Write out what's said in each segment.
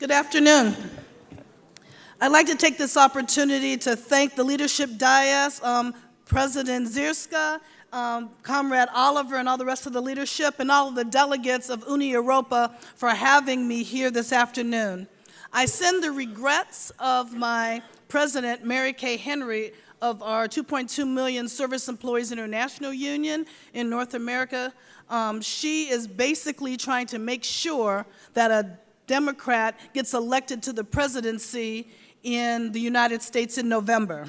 Good afternoon. I'd like to take this opportunity to thank the leadership dais, President Zierska, Comrade Oliver, and all the rest of the leadership, and all of the delegates of UNI Europa for having me here this afternoon. I send the regrets of my president, Mary Kay Henry, of our 2.2 million Service Employees International Union in North America. She is basically trying to make sure that a Democrat gets elected to the presidency in the United States in November.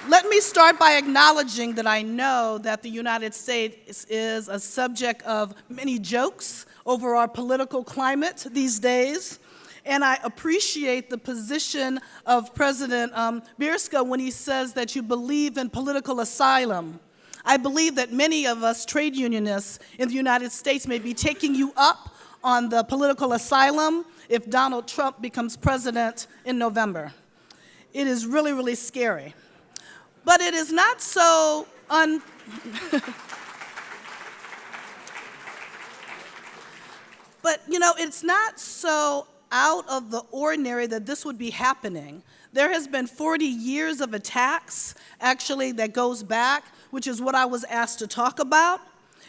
Let me start by acknowledging that I know that the United States is a subject of many jokes over our political climate these days, and I appreciate the position of President Zierska when he says that you believe in political asylum. I believe that many of us trade unionists in the United States may be taking you up on the political asylum if Donald Trump becomes president in November. It is really, really scary. But it is not so But you know, it's not so out of the ordinary that this would be happening. There has been 40 years of attacks, actually, that goes back, which is what I was asked to talk about.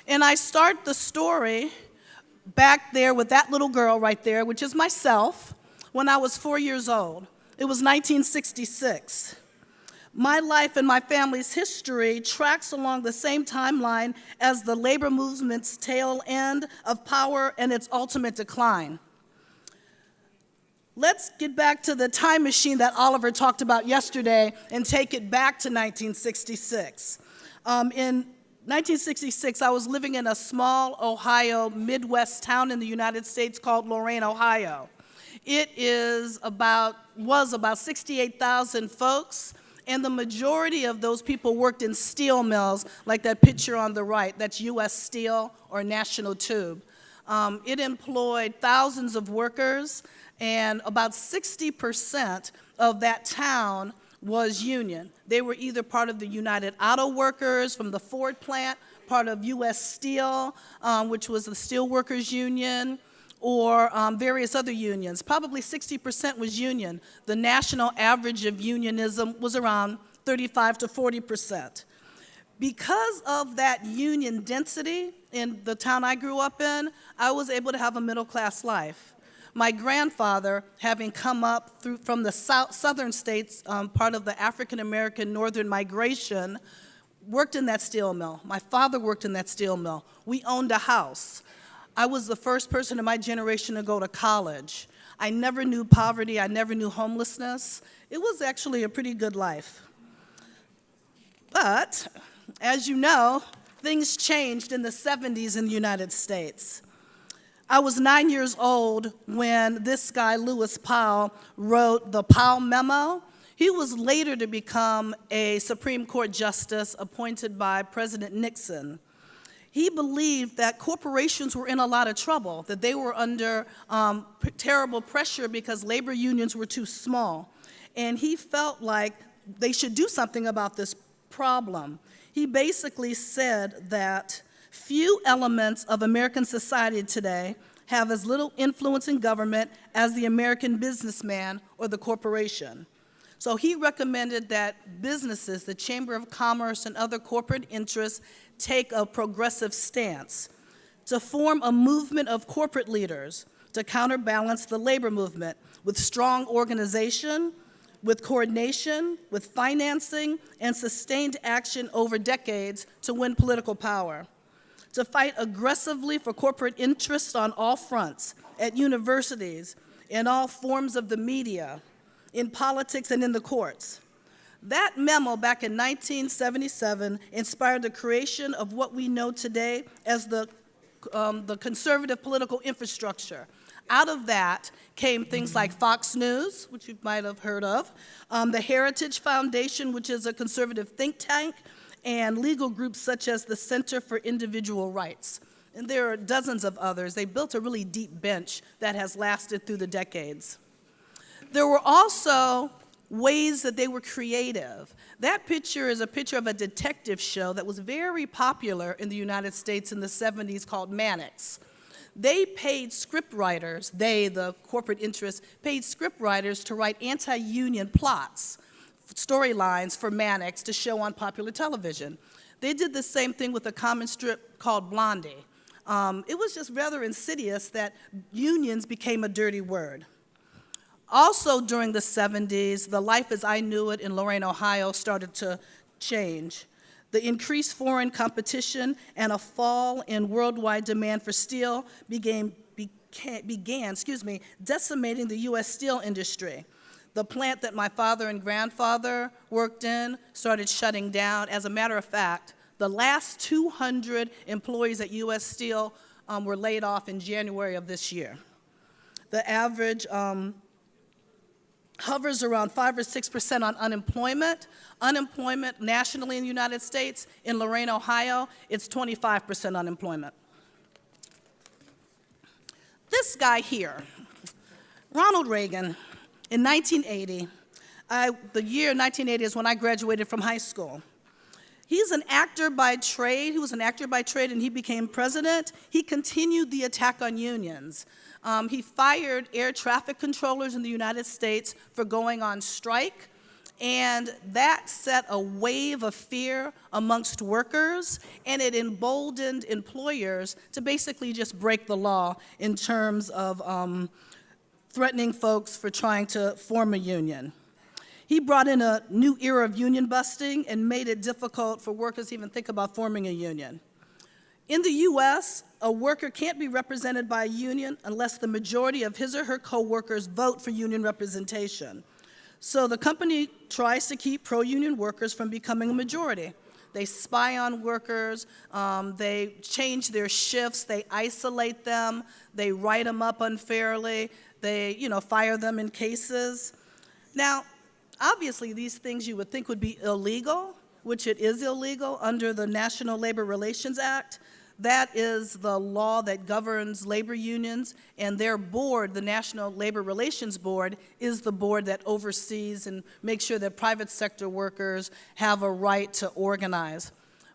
And I start the story back there with that little girl right there, which is myself, when I was 4 years old. It was 1966. My life and my family's history tracks along the same timeline as the labor movement's tail end of power and its ultimate decline. Let's get back to the time machine that Oliver talked about yesterday and take it back to 1966. In 1966, I was living in a small Ohio Midwest town in the United States called Lorain, Ohio. It was about 68,000 folks, and the majority of those people worked in steel mills, like that picture on the right. That's U.S. Steel or National Tube. It employed thousands of workers, and about 60% of that town was union. They were either part of the United Auto Workers from the Ford plant, part of U.S. Steel, which was the Steel Workers Union, or various other unions. Probably 60% was union. The national average of unionism was around 35 to 40%. Because of that union density in the town I grew up in, I was able to have a middle-class life. My grandfather, having come up from the southern states, part of the African-American northern migration, worked in that steel mill. My father worked in that steel mill. We owned a house. I was the first person in my generation to go to college. I never knew poverty. I never knew homelessness. It was actually a pretty good life. But, as you know, things changed in the 70s in the United States. I was 9 years old when this guy, Lewis Powell, wrote the Powell Memo. He was later to become a Supreme Court justice appointed by President Nixon. He believed that corporations were in a lot of trouble, that they were under terrible pressure because labor unions were too small. And he felt like they should do something about this problem. He basically said that few elements of American society today have as little influence in government as the American businessman or the corporation. So he recommended that businesses, the Chamber of Commerce and other corporate interests, take a progressive stance, to form a movement of corporate leaders to counterbalance the labor movement with strong organization, with coordination, with financing, and sustained action over decades to win political power. To fight aggressively for corporate interests on all fronts, at universities, in all forms of the media, in politics, and in the courts. That memo back in 1977 inspired the creation of what we know today as the conservative political infrastructure. Out of that came things like Fox News, which you might have heard of, the Heritage Foundation, which is a conservative think tank, and legal groups such as the Center for Individual Rights. And there are dozens of others. They built a really deep bench that has lasted through the decades. There were also ways that they were creative. That picture is a picture of a detective show that was very popular in the United States in the 70s called Mannix. They paid scriptwriters, the corporate interests, paid scriptwriters to write anti-union plots, storylines for Mannix to show on popular television. They did the same thing with a comic strip called Blondie. It was just rather insidious that unions became a dirty word. Also during the 70s, the life as I knew it in Lorain, Ohio started to change. The increased foreign competition and a fall in worldwide demand for steel began decimating the U.S. steel industry. The plant that my father and grandfather worked in started shutting down. As a matter of fact, the last 200 employees at U.S. Steel were laid off in January of this year. The average hovers around 5 or 6% on unemployment. Unemployment nationally in the United States, in Lorain, Ohio, it's 25% unemployment. This guy here, Ronald Reagan, in 1980, the year 1980 is when I graduated from high school. He's an actor by trade. He was an actor by trade, and he became president. He continued the attack on unions. He fired air traffic controllers in the United States for going on strike, and that set a wave of fear amongst workers, and it emboldened employers to basically just break the law in terms of threatening folks for trying to form a union. He brought in a new era of union busting and made it difficult for workers to even think about forming a union. In the US, a worker can't be represented by a union unless the majority of his or her coworkers vote for union representation. So the company tries to keep pro-union workers from becoming a majority. They spy on workers, they change their shifts, they isolate them, they write them up unfairly, they fire them in cases. Now, obviously these things you would think would be illegal, which it is illegal under the National Labor Relations Act. That is the law that governs labor unions, and their board, the National Labor Relations Board, is the board that oversees and makes sure that private sector workers have a right to organize.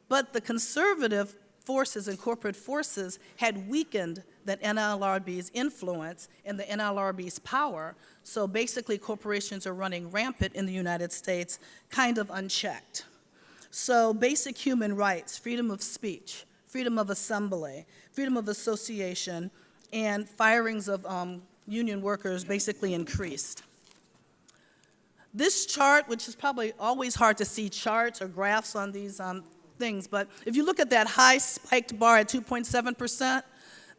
But the conservative forces and corporate forces had weakened that NLRB's influence and the NLRB's power, so basically corporations are running rampant in the United States, kind of unchecked. So basic human rights, freedom of speech, freedom of assembly, freedom of association, and firings of union workers basically increased. This chart, which is probably always hard to see charts or graphs on these things, but if you look at that high spiked bar at 2.7%,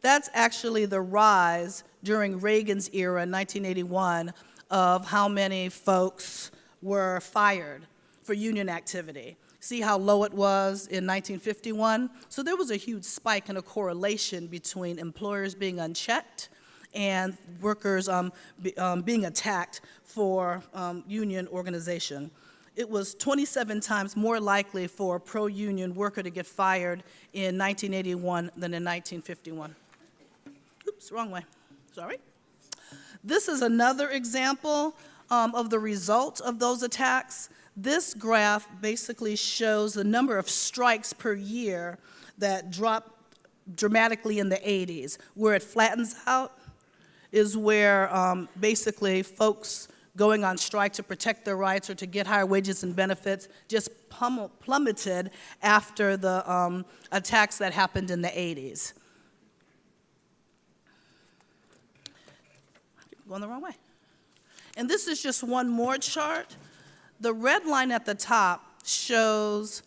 that's actually the rise during Reagan's era in 1981 of how many folks were fired for union activity. See how low it was in 1951? So there was a huge spike and a correlation between employers being unchecked and workers being attacked for union organization. It was 27 times more likely for a pro-union worker to get fired in 1981 than in 1951. Oops, wrong way, sorry. This is another example of the result of those attacks. This graph basically shows the number of strikes per year that dropped dramatically in the 80s. Where it flattens out is where basically folks going on strike to protect their rights or to get higher wages and benefits just plummeted after the attacks that happened in the 80s. Going the wrong way. And this is just one more chart. The red line at the top shows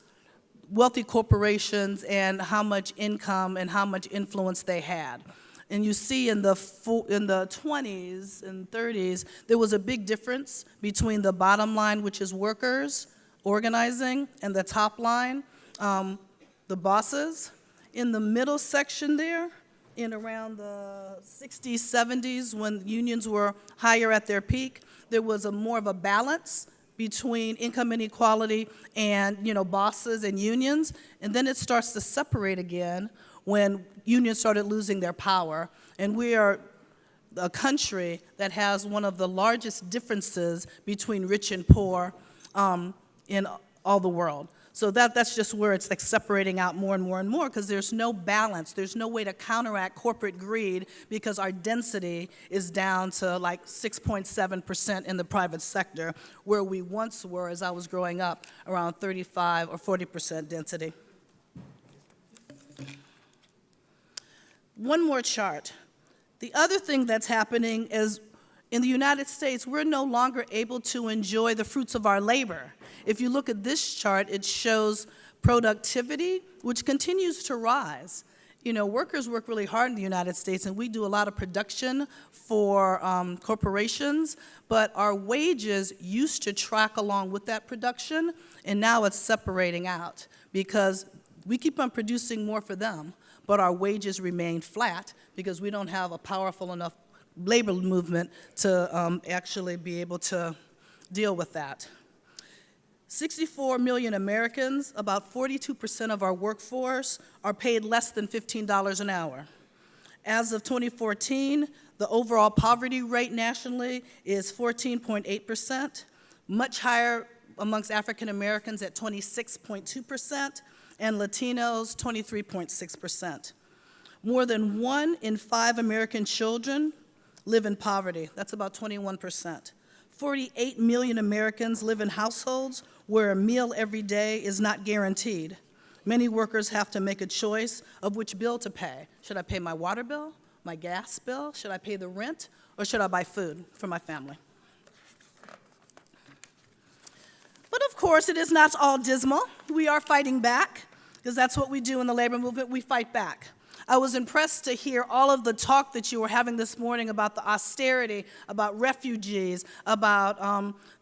wealthy corporations and how much income and how much influence they had. And you see in the 20s and 30s, there was a big difference between the bottom line, which is workers organizing, and the top line, the bosses. In the middle section there, in around the 60s, 70s, when unions were higher at their peak, there was more of a balance between income inequality and bosses and unions, and then it starts to separate again when unions started losing their power. And we are a country that has one of the largest differences between rich and poor in all the world. So that's just where it's like separating out more and more and more, because there's no balance. There's no way to counteract corporate greed because our density is down to like 6.7% in the private sector, where we once were, as I was growing up, around 35 or 40% density. One more chart. The other thing that's happening is in the United States, we're no longer able to enjoy the fruits of our labor. If you look at this chart, it shows productivity, which continues to rise. You know, workers work really hard in the United States, and we do a lot of production for corporations, but our wages used to track along with that production, and now it's separating out because we keep on producing more for them, but our wages remain flat because we don't have a powerful enough labor movement to actually be able to deal with that. 64 million Americans, about 42% of our workforce, are paid less than $15 an hour. As of 2014, the overall poverty rate nationally is 14.8%, much higher amongst African Americans at 26.2%, and Latinos, 23.6%. More than 1 in 5 American children live in poverty. That's about 21%. 48 million Americans live in households where a meal every day is not guaranteed. Many workers have to make a choice of which bill to pay. Should I pay my water bill, my gas bill? Should I pay the rent? Or should I buy food for my family? But of course, it is not all dismal. We are fighting back, because that's what we do in the labor movement. We fight back. I was impressed to hear all of the talk that you were having this morning about the austerity, about refugees, about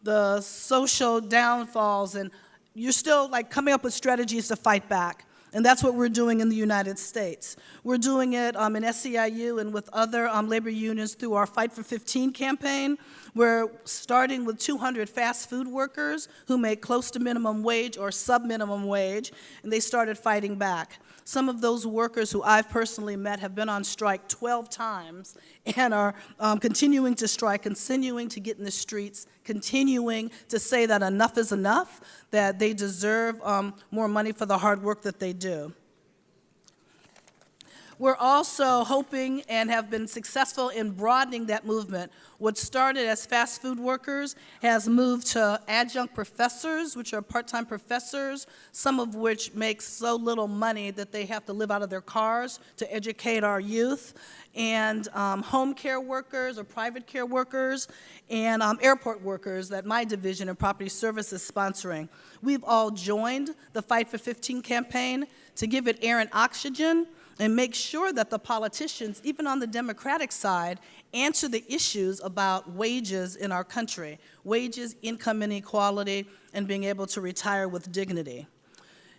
the social downfalls, and you're still like coming up with strategies to fight back. And that's what we're doing in the United States. We're doing it in SEIU and with other labor unions through our Fight for 15 campaign. We're starting with 200 fast food workers who make close to minimum wage or sub-minimum wage, and they started fighting back. Some of those workers who I've personally met have been on strike 12 times and are continuing to strike, continuing to get in the streets, continuing to say that enough is enough, that they deserve more money for the hard work that they do. We're also hoping and have been successful in broadening that movement. What started as fast food workers has moved to adjunct professors, which are part-time professors, some of which make so little money that they have to live out of their cars to educate our youth, and home care workers or private care workers, and airport workers that my division of property service is sponsoring. We've all joined the Fight for 15 campaign to give it air and oxygen and make sure that the politicians, even on the Democratic side, answer the issues about wages in our country, wages, income inequality, and being able to retire with dignity.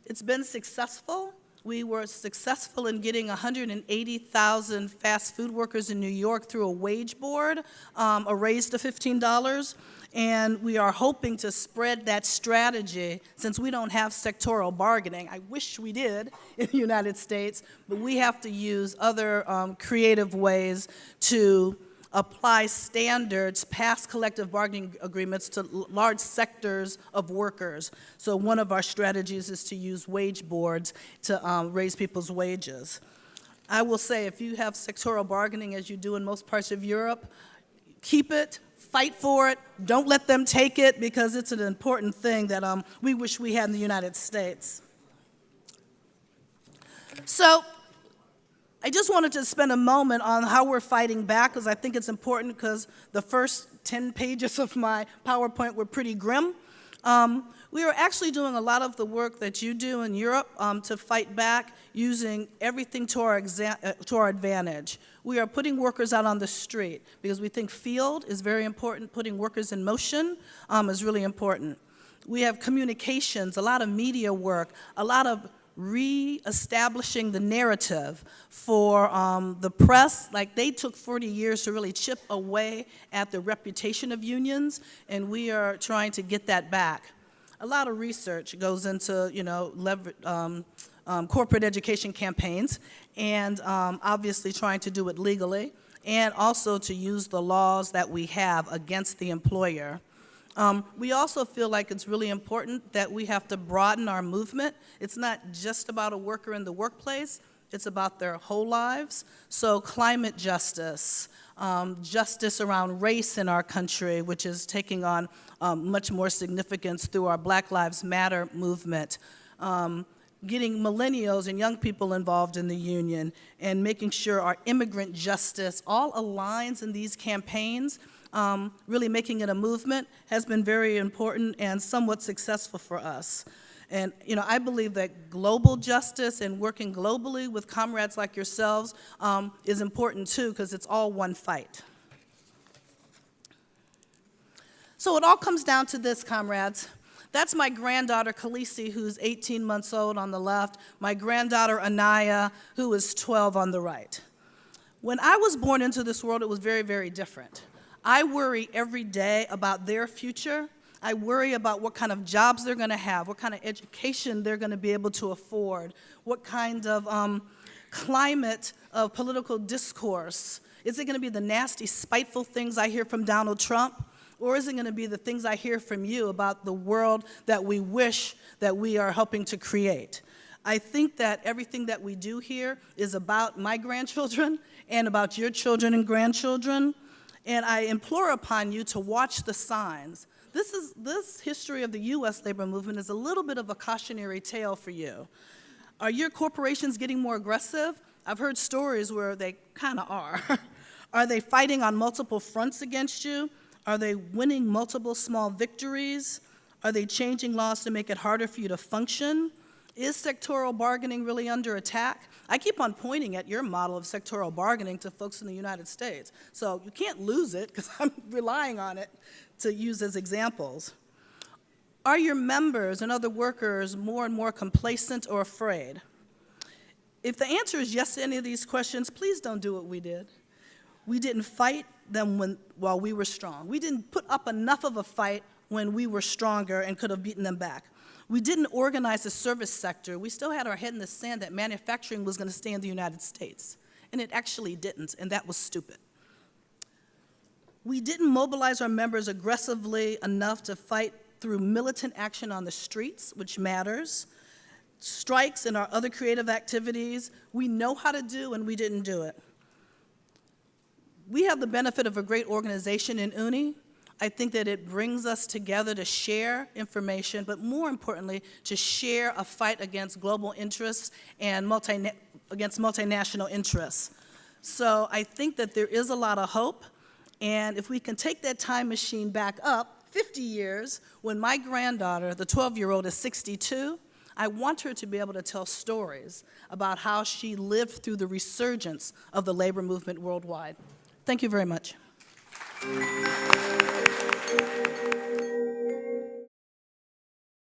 It's been successful. We were successful in getting 180,000 fast food workers in New York through a wage board, a raise to $15. And we are hoping to spread that strategy since we don't have sectoral bargaining. I wish we did in the United States, but we have to use other creative ways to apply standards past collective bargaining agreements to large sectors of workers. So one of our strategies is to use wage boards to raise people's wages. I will say, if you have sectoral bargaining as you do in most parts of Europe, keep it. Fight for it. Don't let them take it, because it's an important thing that we wish we had in the United States. So I just wanted to spend a moment on how we're fighting back, because I think it's important, because the first 10 pages of my PowerPoint were pretty grim. We are actually doing a lot of the work that you do in Europe to fight back, using everything to our advantage. We are putting workers out on the street because we think field is very important. Putting workers in motion is really important. We have communications, a lot of media work, a lot of re-establishing the narrative for the press. Like, they took 40 years to really chip away at the reputation of unions, and we are trying to get that back. A lot of research goes into, corporate education campaigns, and obviously trying to do it legally. and also to use the laws that we have against the employer. We also feel like it's really important that we have to broaden our movement. It's not just about a worker in the workplace, it's about their whole lives. So climate justice, justice around race in our country, which is taking on much more significance through our Black Lives Matter movement, getting millennials and young people involved in the union, and making sure our immigrant justice all aligns in these campaigns. Really making it a movement has been very important and somewhat successful for us. And I believe that global justice and working globally with comrades like yourselves is important too, because it's all one fight. So it all comes down to this, comrades. That's my granddaughter, Khaleesi, who's 18 months old on the left, my granddaughter, Anaya, who is 12 on the right. When I was born into this world, it was very, very different. I worry every day about their future. I worry about what kind of jobs they're going to have, what kind of education they're going to be able to afford, what kind of climate of political discourse. Is it going to be the nasty, spiteful things I hear from Donald Trump? Or is it going to be the things I hear from you about the world that we wish that we are helping to create? I think that everything that we do here is about my grandchildren and about your children and grandchildren. And I implore upon you to watch the signs. This history of the U.S. labor movement is a little bit of a cautionary tale for you. Are your corporations getting more aggressive? I've heard stories where they kind of are. Are they fighting on multiple fronts against you? Are they winning multiple small victories? Are they changing laws to make it harder for you to function? Is sectoral bargaining really under attack? I keep on pointing at your model of sectoral bargaining to folks in the United States. So you can't lose it, because I'm relying on it to use as examples. Are your members and other workers more and more complacent or afraid? If the answer is yes to any of these questions, please don't do what we did. We didn't fight them while we were strong. We didn't put up enough of a fight when we were stronger and could have beaten them back. We didn't organize the service sector. We still had our head in the sand that manufacturing was going to stay in the United States, and it actually didn't, and that was stupid. We didn't mobilize our members aggressively enough to fight through militant action on the streets, which matters, strikes and our other creative activities. We know how to do, and we didn't do it. We have the benefit of a great organization in UNI. I think that it brings us together to share information, but more importantly, to share a fight against global interests and against multinational interests. So I think that there is a lot of hope, and if we can take that time machine back up 50 years, when my granddaughter, the 12-year-old, is 62, I want her to be able to tell stories about how she lived through the resurgence of the labor movement worldwide. Thank you very much.